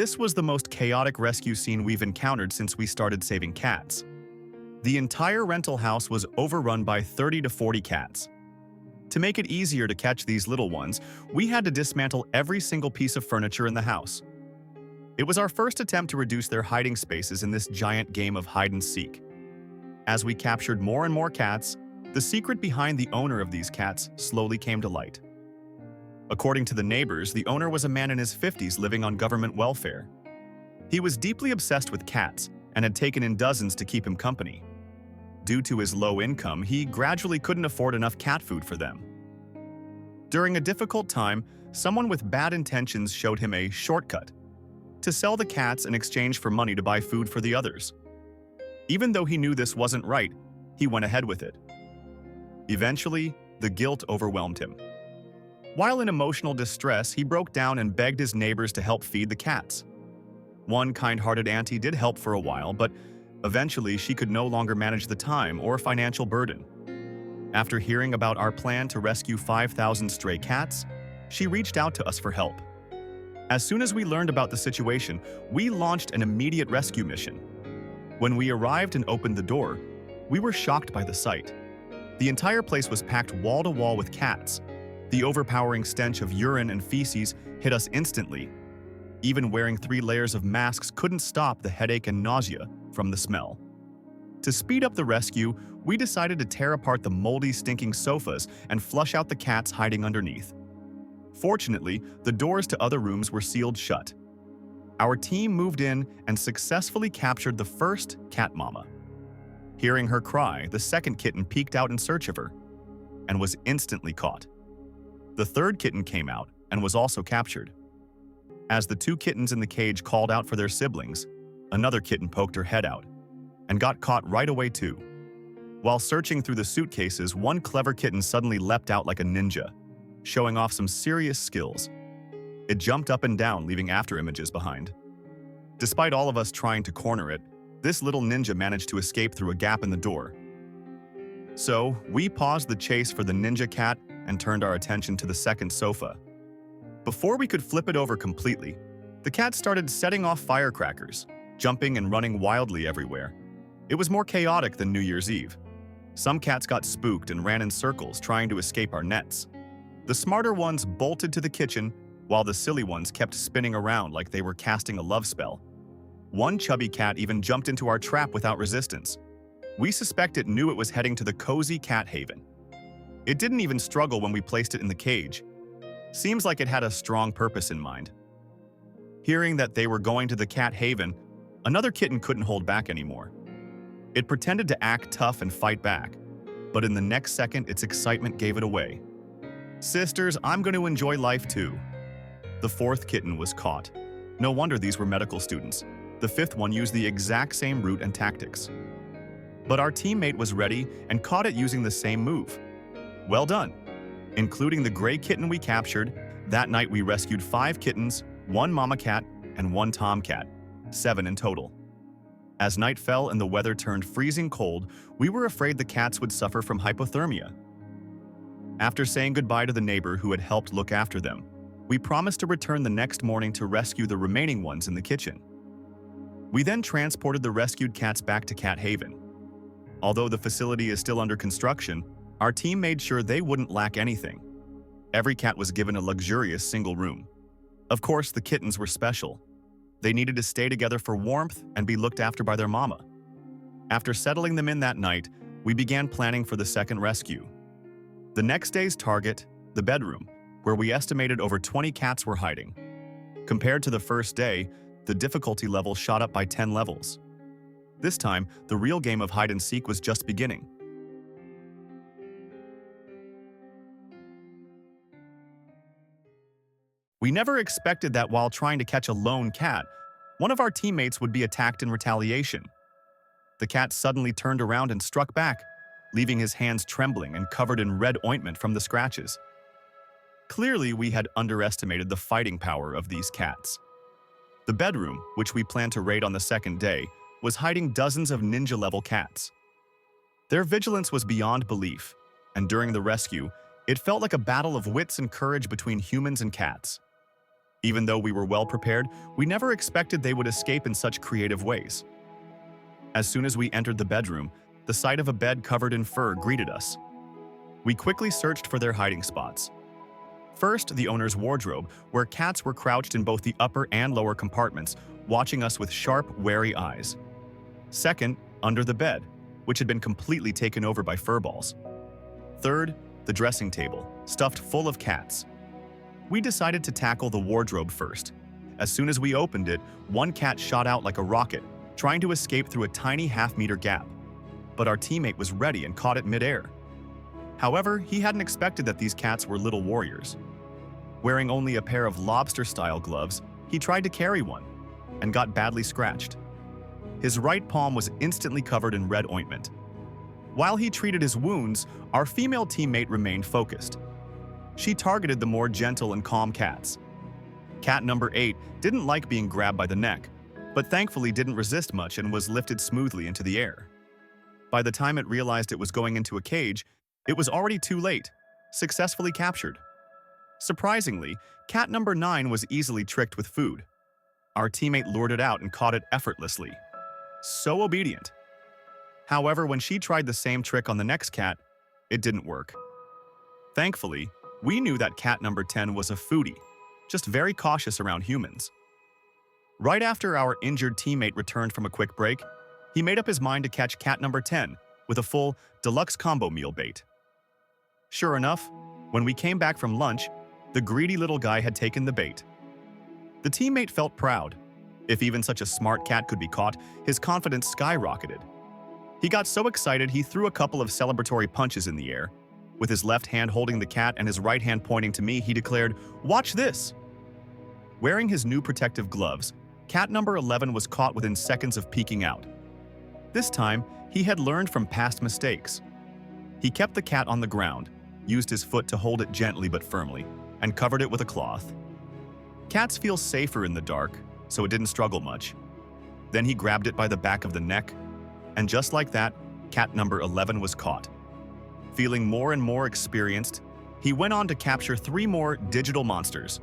This was the most chaotic rescue scene we've encountered since we started saving cats. The entire rental house was overrun by 30 to 40 cats. To make it easier to catch these little ones, we had to dismantle every single piece of furniture in the house. It was our first attempt to reduce their hiding spaces in this giant game of hide and seek. As we captured more and more cats, the secret behind the owner of these cats slowly came to light. According to the neighbors, the owner was a man in his 50s living on government welfare. He was deeply obsessed with cats and had taken in dozens to keep him company. Due to his low income, he gradually couldn't afford enough cat food for them. During a difficult time, someone with bad intentions showed him a shortcut to sell the cats in exchange for money to buy food for the others. Even though he knew this wasn't right, he went ahead with it. Eventually, the guilt overwhelmed him. While in emotional distress, he broke down and begged his neighbors to help feed the cats. One kind-hearted auntie did help for a while, but eventually she could no longer manage the time or financial burden. After hearing about our plan to rescue 5,000 stray cats, she reached out to us for help. As soon as we learned about the situation, we launched an immediate rescue mission. When we arrived and opened the door, we were shocked by the sight. The entire place was packed wall to wall with cats. The overpowering stench of urine and feces hit us instantly. Even wearing 3 layers of masks couldn't stop the headache and nausea from the smell. To speed up the rescue, we decided to tear apart the moldy, stinking sofas and flush out the cats hiding underneath. Fortunately, the doors to other rooms were sealed shut. Our team moved in and successfully captured the first cat mama. Hearing her cry, the second kitten peeked out in search of her and was instantly caught. The third kitten came out and was also captured. As the 2 kittens in the cage called out for their siblings, another kitten poked her head out and got caught right away too. While searching through the suitcases, one clever kitten suddenly leapt out like a ninja, showing off some serious skills. It jumped up and down, leaving after images behind. Despite all of us trying to corner it, this little ninja managed to escape through a gap in the door. So, we paused the chase for the ninja cat and turned our attention to the second sofa. Before we could flip it over completely, the cat started setting off firecrackers, jumping and running wildly everywhere. It was more chaotic than New Year's Eve. Some cats got spooked and ran in circles trying to escape our nets. The smarter ones bolted to the kitchen, while the silly ones kept spinning around like they were casting a love spell. One chubby cat even jumped into our trap without resistance. We suspect it knew it was heading to the cozy cat haven. It didn't even struggle when we placed it in the cage. Seems like it had a strong purpose in mind. Hearing that they were going to the cat haven, another kitten couldn't hold back anymore. It pretended to act tough and fight back, but in the next second, its excitement gave it away. "Sisters, I'm going to enjoy life too." The fourth kitten was caught. No wonder these were medical students. The fifth one used the exact same route and tactics. But our teammate was ready and caught it using the same move. Well done! Including the gray kitten we captured, that night we rescued 5 kittens, 1 mama cat, and 1 tomcat, 7 in total. As night fell and the weather turned freezing cold, we were afraid the cats would suffer from hypothermia. After saying goodbye to the neighbor who had helped look after them, we promised to return the next morning to rescue the remaining ones in the kitchen. We then transported the rescued cats back to Cat Haven. Although the facility is still under construction, our team made sure they wouldn't lack anything. Every cat was given a luxurious single room. Of course, the kittens were special. They needed to stay together for warmth and be looked after by their mama. After settling them in that night, we began planning for the second rescue. The next day's target, the bedroom, where we estimated over 20 cats were hiding. Compared to the first day, the difficulty level shot up by 10 levels. This time, the real game of hide and seek was just beginning. We never expected that while trying to catch a lone cat, one of our teammates would be attacked in retaliation. The cat suddenly turned around and struck back, leaving his hands trembling and covered in red ointment from the scratches. Clearly, we had underestimated the fighting power of these cats. The bedroom, which we planned to raid on the second day, was hiding dozens of ninja-level cats. Their vigilance was beyond belief, and during the rescue, it felt like a battle of wits and courage between humans and cats. Even though we were well prepared, we never expected they would escape in such creative ways. As soon as we entered the bedroom, the sight of a bed covered in fur greeted us. We quickly searched for their hiding spots. First, the owner's wardrobe, where cats were crouched in both the upper and lower compartments, watching us with sharp, wary eyes. Second, under the bed, which had been completely taken over by furballs. Third, the dressing table, stuffed full of cats. We decided to tackle the wardrobe first. As soon as we opened it, one cat shot out like a rocket, trying to escape through a tiny half-meter gap. But our teammate was ready and caught it mid-air. However, he hadn't expected that these cats were little warriors. Wearing only a pair of lobster-style gloves, he tried to carry one and got badly scratched. His right palm was instantly covered in red ointment. While he treated his wounds, our female teammate remained focused. She targeted the more gentle and calm cats. Cat number 8 didn't like being grabbed by the neck, but thankfully didn't resist much and was lifted smoothly into the air. By the time it realized it was going into a cage, it was already too late, successfully captured. Surprisingly, cat number 9 was easily tricked with food. Our teammate lured it out and caught it effortlessly. So obedient. However, when she tried the same trick on the next cat, it didn't work. Thankfully, we knew that cat number 10 was a foodie, just very cautious around humans. Right after our injured teammate returned from a quick break, he made up his mind to catch cat number 10 with a full deluxe combo meal bait. Sure enough, when we came back from lunch, the greedy little guy had taken the bait. The teammate felt proud. If even such a smart cat could be caught, his confidence skyrocketed. He got so excited he threw a couple of celebratory punches in the air. With his left hand holding the cat and his right hand pointing to me, he declared, "Watch this!" Wearing his new protective gloves, cat number 11 was caught within seconds of peeking out. This time, he had learned from past mistakes. He kept the cat on the ground, used his foot to hold it gently but firmly, and covered it with a cloth. Cats feel safer in the dark, so it didn't struggle much. Then he grabbed it by the back of the neck, and just like that, cat number 11 was caught. Feeling more and more experienced, he went on to capture 3 more digital monsters,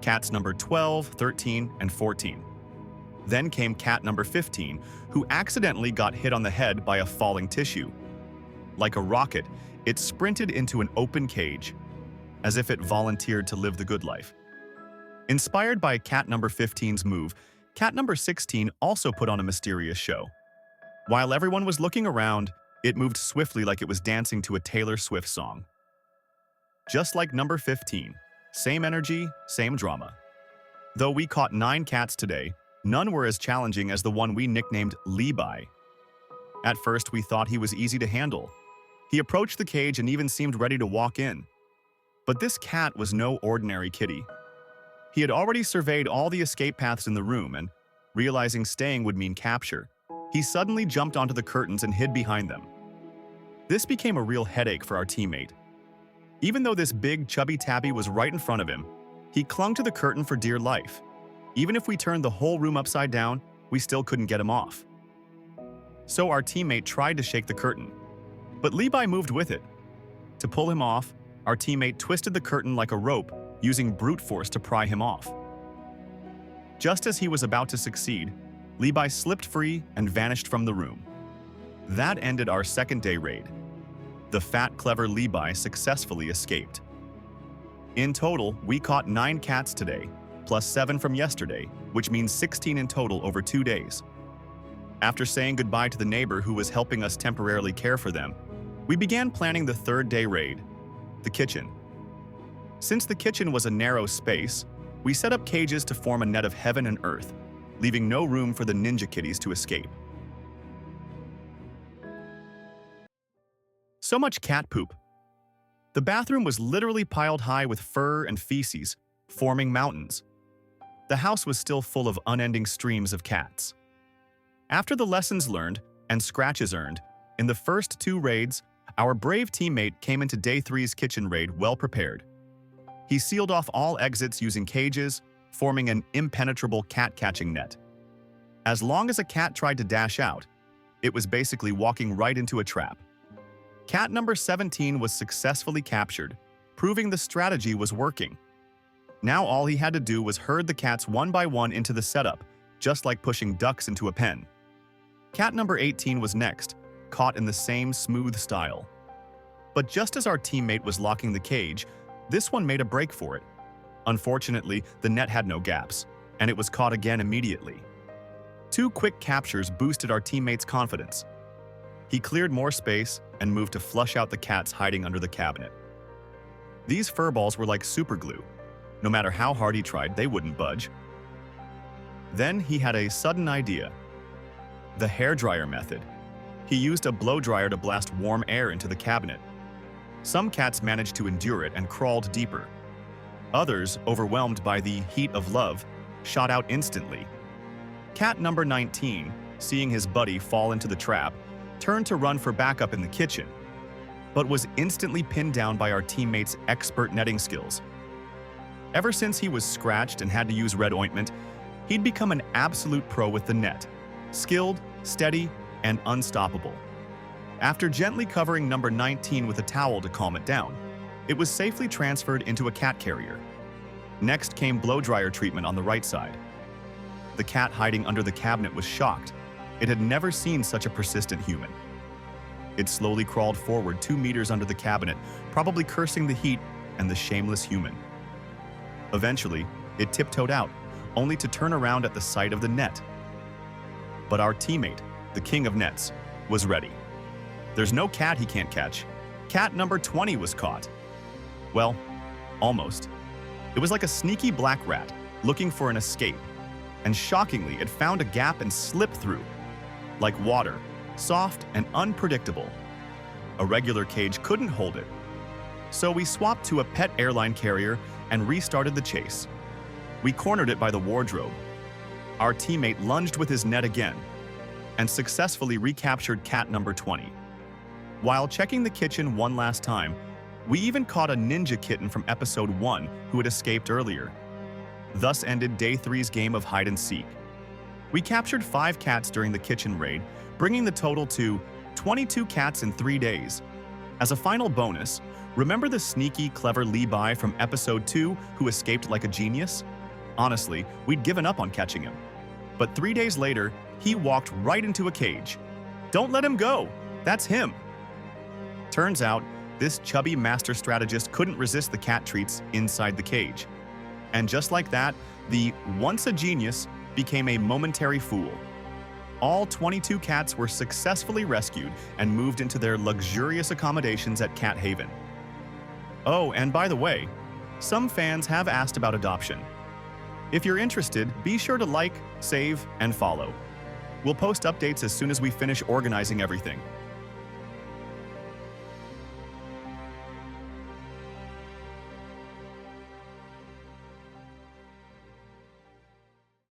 cats number 12, 13, and 14. Then came cat number 15, who accidentally got hit on the head by a falling tissue. Like a rocket, it sprinted into an open cage, as if it volunteered to live the good life. Inspired by cat number 15's move, cat number 16 also put on a mysterious show. While everyone was looking around, it moved swiftly like it was dancing to a Taylor Swift song. Just like number 15, same energy, same drama. Though we caught 9 cats today, none were as challenging as the one we nicknamed Levi. At first, we thought he was easy to handle. He approached the cage and even seemed ready to walk in. But this cat was no ordinary kitty. He had already surveyed all the escape paths in the room and, realizing staying would mean capture, he suddenly jumped onto the curtains and hid behind them. This became a real headache for our teammate. Even though this big, chubby tabby was right in front of him, he clung to the curtain for dear life. Even if we turned the whole room upside down, we still couldn't get him off. So our teammate tried to shake the curtain, but Levi moved with it. To pull him off, our teammate twisted the curtain like a rope, using brute force to pry him off. Just as he was about to succeed, Levi slipped free and vanished from the room. That ended our second day raid. The fat, clever Levi successfully escaped. In total, we caught 9 cats today, plus 7 from yesterday, which means 16 in total over 2 days. After saying goodbye to the neighbor who was helping us temporarily care for them, we began planning the third day raid, the kitchen. Since the kitchen was a narrow space, we set up cages to form a net of heaven and earth, leaving no room for the ninja kitties to escape. So much cat poop. The bathroom was literally piled high with fur and feces, forming mountains. The house was still full of unending streams of cats. After the lessons learned and scratches earned, in the first 2 raids, our brave teammate came into Day 3's kitchen raid well prepared. He sealed off all exits using cages, forming an impenetrable cat-catching net. As long as a cat tried to dash out, it was basically walking right into a trap. Cat number 17 was successfully captured, proving the strategy was working. Now all he had to do was herd the cats one by one into the setup, just like pushing ducks into a pen. Cat number 18 was next, caught in the same smooth style. But just as our teammate was locking the cage, this one made a break for it. Unfortunately, the net had no gaps, and it was caught again immediately. 2 quick captures boosted our teammate's confidence. He cleared more space and moved to flush out the cats hiding under the cabinet. These furballs were like superglue. No matter how hard he tried, they wouldn't budge. Then he had a sudden idea. The hairdryer method. He used a blow dryer to blast warm air into the cabinet. Some cats managed to endure it and crawled deeper. Others, overwhelmed by the heat of love, shot out instantly. Cat number 19, seeing his buddy fall into the trap, turned to run for backup in the kitchen, but was instantly pinned down by our teammate's expert netting skills. Ever since he was scratched and had to use red ointment, he'd become an absolute pro with the net, skilled, steady, and unstoppable. After gently covering number 19 with a towel to calm it down, it was safely transferred into a cat carrier. Next came blow dryer treatment on the right side. The cat hiding under the cabinet was shocked. It had never seen such a persistent human. It slowly crawled forward 2 meters under the cabinet, probably cursing the heat and the shameless human. Eventually, it tiptoed out, only to turn around at the sight of the net. But our teammate, the king of nets, was ready. There's no cat he can't catch. Cat number 20 was caught. Well, almost. It was like a sneaky black rat looking for an escape, and shockingly, it found a gap and slipped through. Like water, soft and unpredictable. A regular cage couldn't hold it. So we swapped to a pet airline carrier and restarted the chase. We cornered it by the wardrobe. Our teammate lunged with his net again and successfully recaptured cat number 20. While checking the kitchen one last time, we even caught a ninja kitten from episode 1 who had escaped earlier. Thus ended day 3's game of hide and seek. We captured 5 cats during the kitchen raid, bringing the total to 22 cats in 3 days. As a final bonus, remember the sneaky, clever Levi from episode 2 who escaped like a genius? Honestly, we'd given up on catching him. But 3 days later, he walked right into a cage. Don't let him go! That's him! Turns out, this chubby master strategist couldn't resist the cat treats inside the cage. And just like that, the once a genius became a momentary fool. All 22 cats were successfully rescued and moved into their luxurious accommodations at Cat Haven. Oh, and by the way, some fans have asked about adoption. If you're interested, be sure to like, save, and follow. We'll post updates as soon as we finish organizing everything.